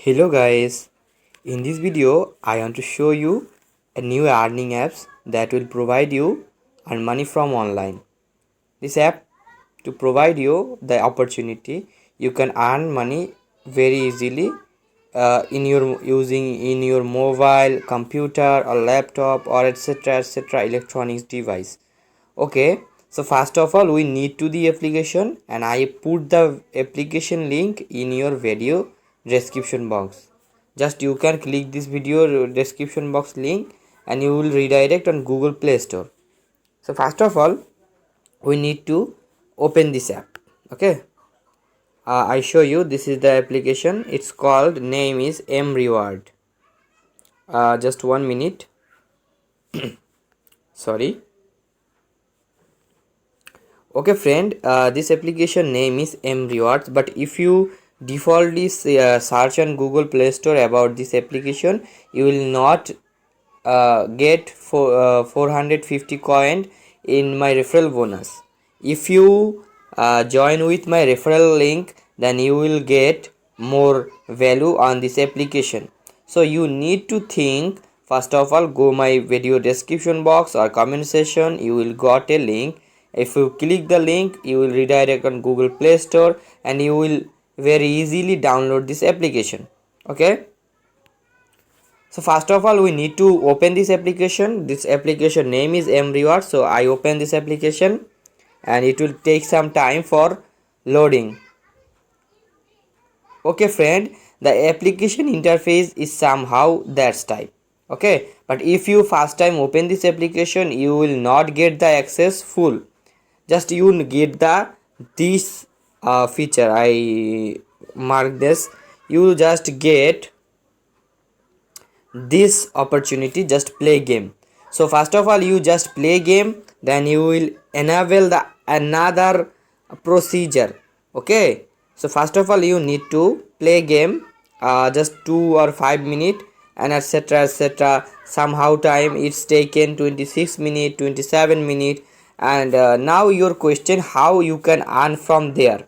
Hello guys, in this video I want to show you a new earning apps that will provide you earn money from online. This app to provide you the opportunity you can earn money very easily in your using in your mobile, computer or laptop or etc electronics device. Okay, so first of all we need to the application and I put the application link in your video description box. Just you can click this video description box link and you will redirect on Google Play Store. So first of all we need to open this app. Okay, I show you, this is the application. It's called, name is M Reward. Just 1 minute. Sorry. Okay friend, this application name is M Rewards, but if you defaultly search on Google Play Store about this application, you will not get 450 coin in my referral bonus. If you join with my referral link, then you will get more value on this application. So you need to think, first of all go my video description box or comment section, you will got a link. If you click the link, you will redirect on Google Play Store and you will very easily download this application. Okay, so first of all we need to open this application. This application name is M Reward. So I open this application and it will take some time for loading. Okay friend, the application interface is somehow that type. Okay, but if you first time open this application, you will not get the access full. Just you get the this feature. I mark this. You just get this opportunity, just play game. So first of all you just play game, then you will enable the another procedure. Okay, so first of all you need to play game just 2 or 5 minutes and etc somehow time it's taken 26 minutes 27 minutes. And now your question, how you can earn from there.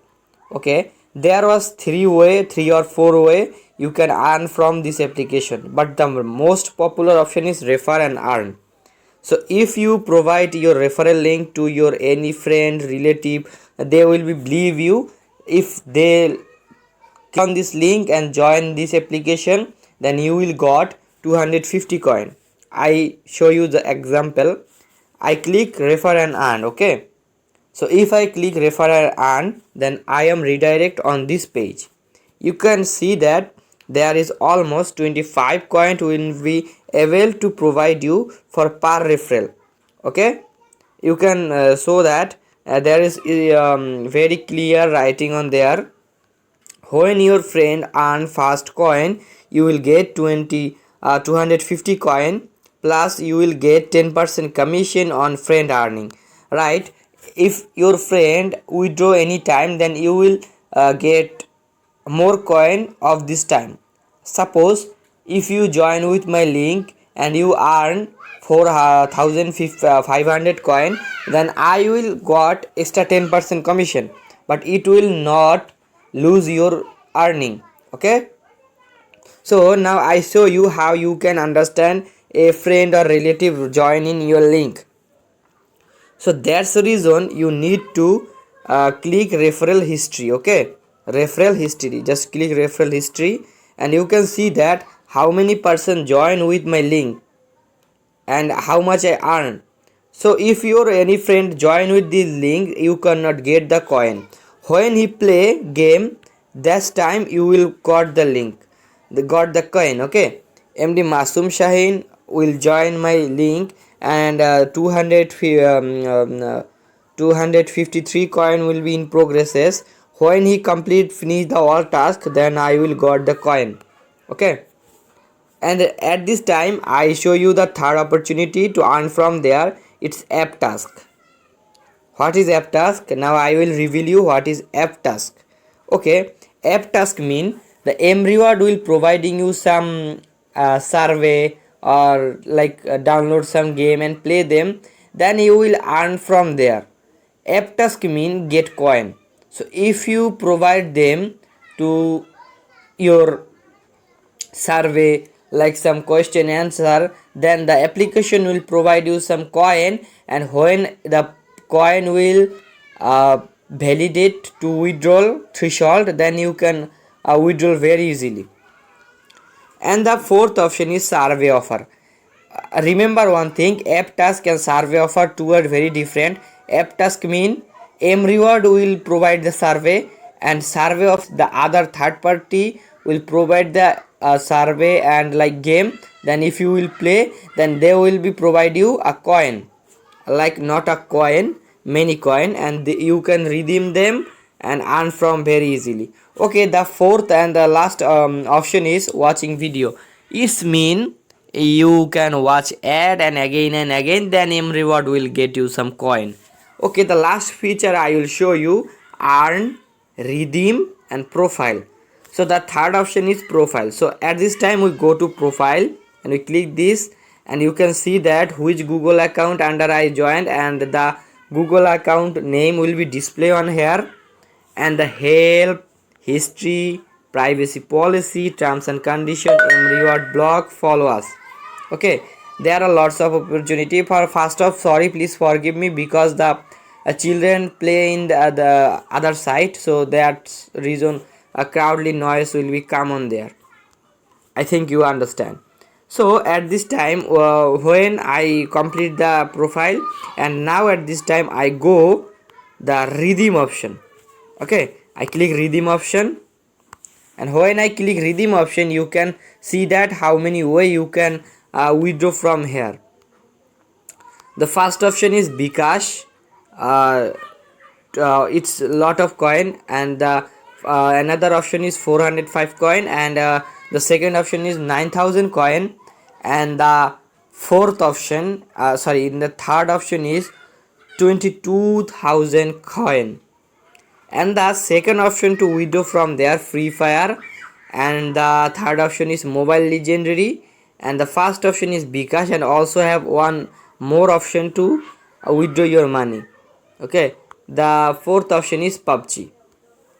Okay, there was three or four way you can earn from this application, but the most popular option is refer and earn. So if you provide your referral link to your any friend relative, they will be believe you. If they click on this link and join this application, then you will got 250 coin. I show you the example. I click refer and earn. Okay, so if I click refer and earn, then I am redirect on this page. You can see that there is almost 25 coin will be able to provide you for per referral. Okay, you can show that there is very clear writing on there. When your friend earn fast coin, you will get 250 coin, plus you will get 10% commission on friend earning, right? If your friend withdraw any time, then you will get more coin of this time. Suppose if you join with my link and you earn 4500 coin, then I will got extra 10% commission, but it will not lose your earning. Okay, so now I show you how you can understand a friend or relative join in your link. So that's the reason you need to click referral history. Okay, referral history, just click referral history and you can see that how many person join with my link and how much I earn. So if your any friend join with this link, you cannot get the coin. When he play game, that time you will got the link, got the coin. Okay, MD Masum Shaheen will join my link and 253 coin will be in progresses. When he finish the all task, then I will got the coin. Okay, and at this time I show you the third opportunity to earn from there. It's app task. What is app task? Now I will reveal you what is app task. Okay, app task mean the M Reward will providing you some survey or like download some game and play them, then you will earn from there. App task mean get coin. So if you provide them to your survey, like some question answer, then the application will provide you some coin, and when the coin will validate to withdrawal threshold, then you can withdraw very easily. And the fourth option is survey offer. Remember one thing, app task and survey offer, two are very different. App task mean M reward will provide the survey, and survey of the other third party will provide the survey and like game. Then if you will play, then they will be provide you a coin, like not a coin, many coin, and you can redeem them and earn from very easily. Okay, the fourth and the last option is watching video. It's mean you can watch ad and again, then M reward will get you some coin. Okay, the last feature I will show you, earn, redeem and profile. So the third option is profile. So at this time we go to profile and we click this, and you can see that which Google account under I joined, and the Google account name will be display on here, and the help, history, privacy policy, terms and condition, M reward block, follow us. Okay, there are lots of opportunity. For first off, sorry, please forgive me, because the children play in the other side, so that reason a crowdly noise will be come on there. I think you understand. So at this time when I complete the profile, and now at this time I go the redeem option. Okay, I click redeem option, and when I click redeem option, you can see that how many way you can withdraw from here. The first option is Bikash. It's a lot of coin, and another option is 405 coin, and the second option is 9000 coin, and the fourth option in the third option is 22,000 coin, and the second option to withdraw from there Free Fire, and the third option is Mobile Legendary, and the first option is Bikash, and also have one more option to withdraw your money. Okay, the fourth option is PUBG.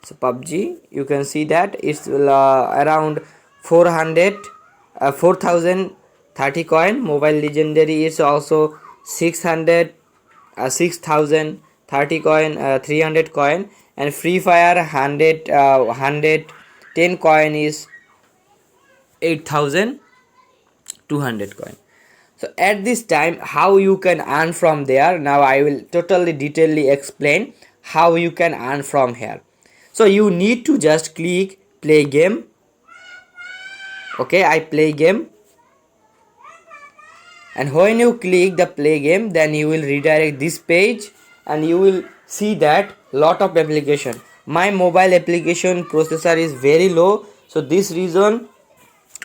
So PUBG, you can see that it's around 4030 coin. Mobile Legendary is also 6030 coin, 300 coin, and Free Fire 110 coin is 8200 coin. So at this time, how you can earn from there, now I will totally detailedly explain how you can earn from here. So you need to just click play game. Okay, I play game, and when you click the play game, then you will redirect this page, and you will see that lot of application. My mobile application processor is very low, so this reason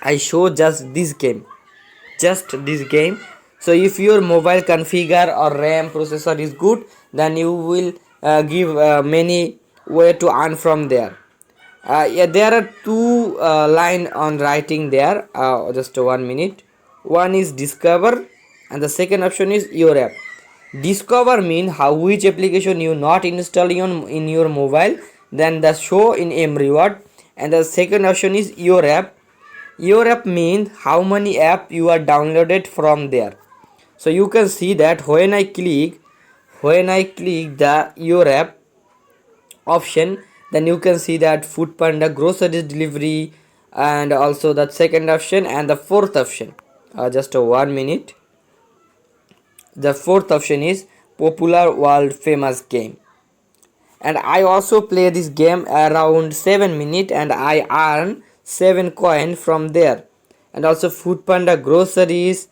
I show just this game. So if your mobile configure or RAM processor is good, then you will give many way to earn from there. Yeah, there are two line on writing there, just 1 minute. One is discover, and the second option is your app. Discover mean which application you not installing in your mobile, then the show in M reward, and the second option is your app. Your app means how many app you are downloaded from there. So you can see that when I click the your app option, then you can see that Food Panda groceries delivery, and also that second option, and the fourth option, just 1 minute. The fourth option is popular world famous game, and I also play this game around 7 minutes, and I earn 7 coin from there. And also Food Panda groceries,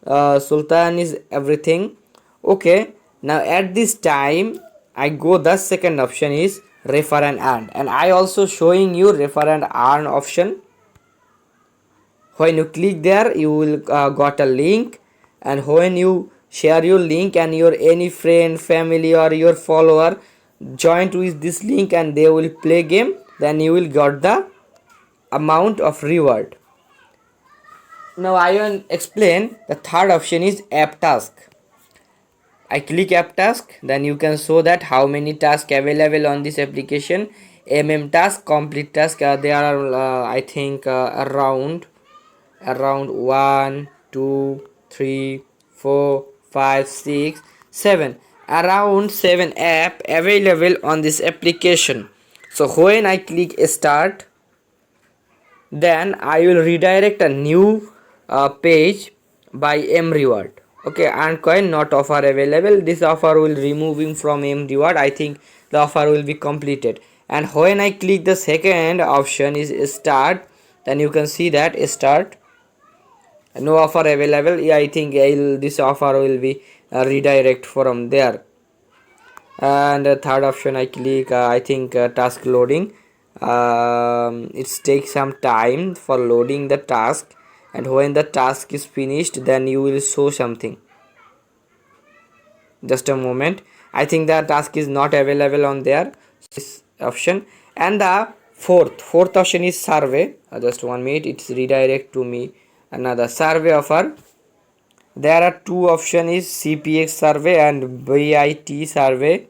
Sultan is everything. Okay, now at this time I go the second option is refer and earn, and I also showing you refer and earn option. When you click there, you will got a link, and when you share your link and your any friend, family or your follower joined with this link and they will play game, then you will got the amount of reward. Now I will explain the third option is app task. I click app task, then you can show that how many tasks available on this application. Task, complete task, there are I think around around 1 2 3 4 5 6 7, around 7 app available on this application. So when I click start, then I will redirect a new page by M reward. Okay, and coin not offer available. This offer will removing from M reward. I think the offer will be completed. And when I click the second option is start, then you can see that start, no offer available. Yeah, I think this offer will be redirect from there. And third option I click, I think task loading. It takes some time for loading the task, and when the task is finished, then you will show something. Just a moment, I think the task is not available on there, this option. And the fourth option is survey. Just 1 minute, it's redirect to me another survey offer. There are two options is CPX survey and BIT survey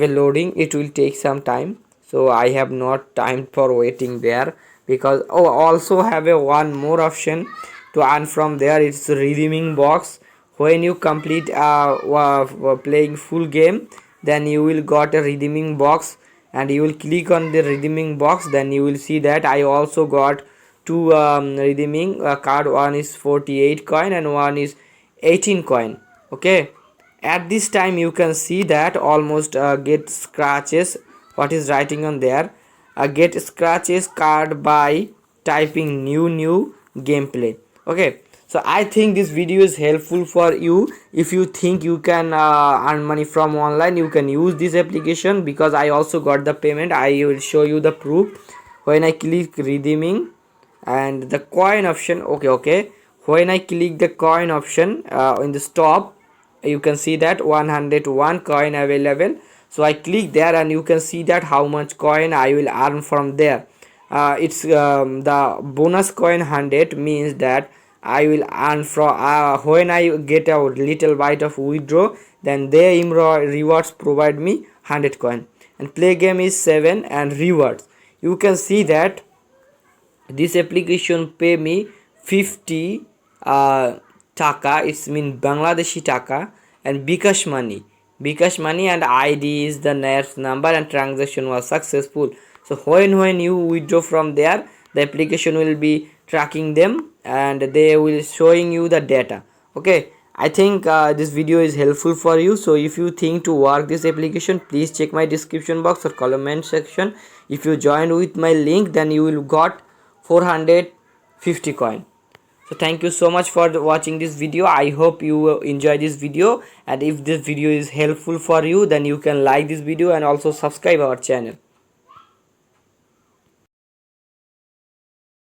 loading. It will take some time, so I have not time for waiting there, because also have a one more option to earn from there. It's redeeming box. When you complete playing full game, then you will got a redeeming box, and you will click on the redeeming box. Then you will see that I also got two redeeming card. One is 48 coin and one is 18 coin. Okay, at this time you can see that almost get scratches. What is writing on there? Get scratches card by typing new gameplay. Okay, so I think this video is helpful for you. If you think you can earn money from online, you can use this application, because I also got the payment. I will show you the proof. When I click redeeming and the coin option, okay, when I click the coin option in the top, you can see that 101 coin available. So I click there, and you can see that how much coin I will earn from there. It's the bonus coin 100 means that I will earn from when I get a little bite of withdraw, then they rewards provide me 100 coin. And play game is 7 and rewards. You can see that this application pay me 50 taka, it's mean Bangladeshi taka, and Bikash money, and ID is the next number, and transaction was successful. So when you withdraw from there, the application will be tracking them, and they will showing you the data. Okay, I think this video is helpful for you. So if you think to work this application, please check my description box or comment section. If you joined with my link, then you will got 450 coin. So thank you so much for watching this video. I hope you enjoy this video, and if this video is helpful for you, then you can like this video and also subscribe our channel.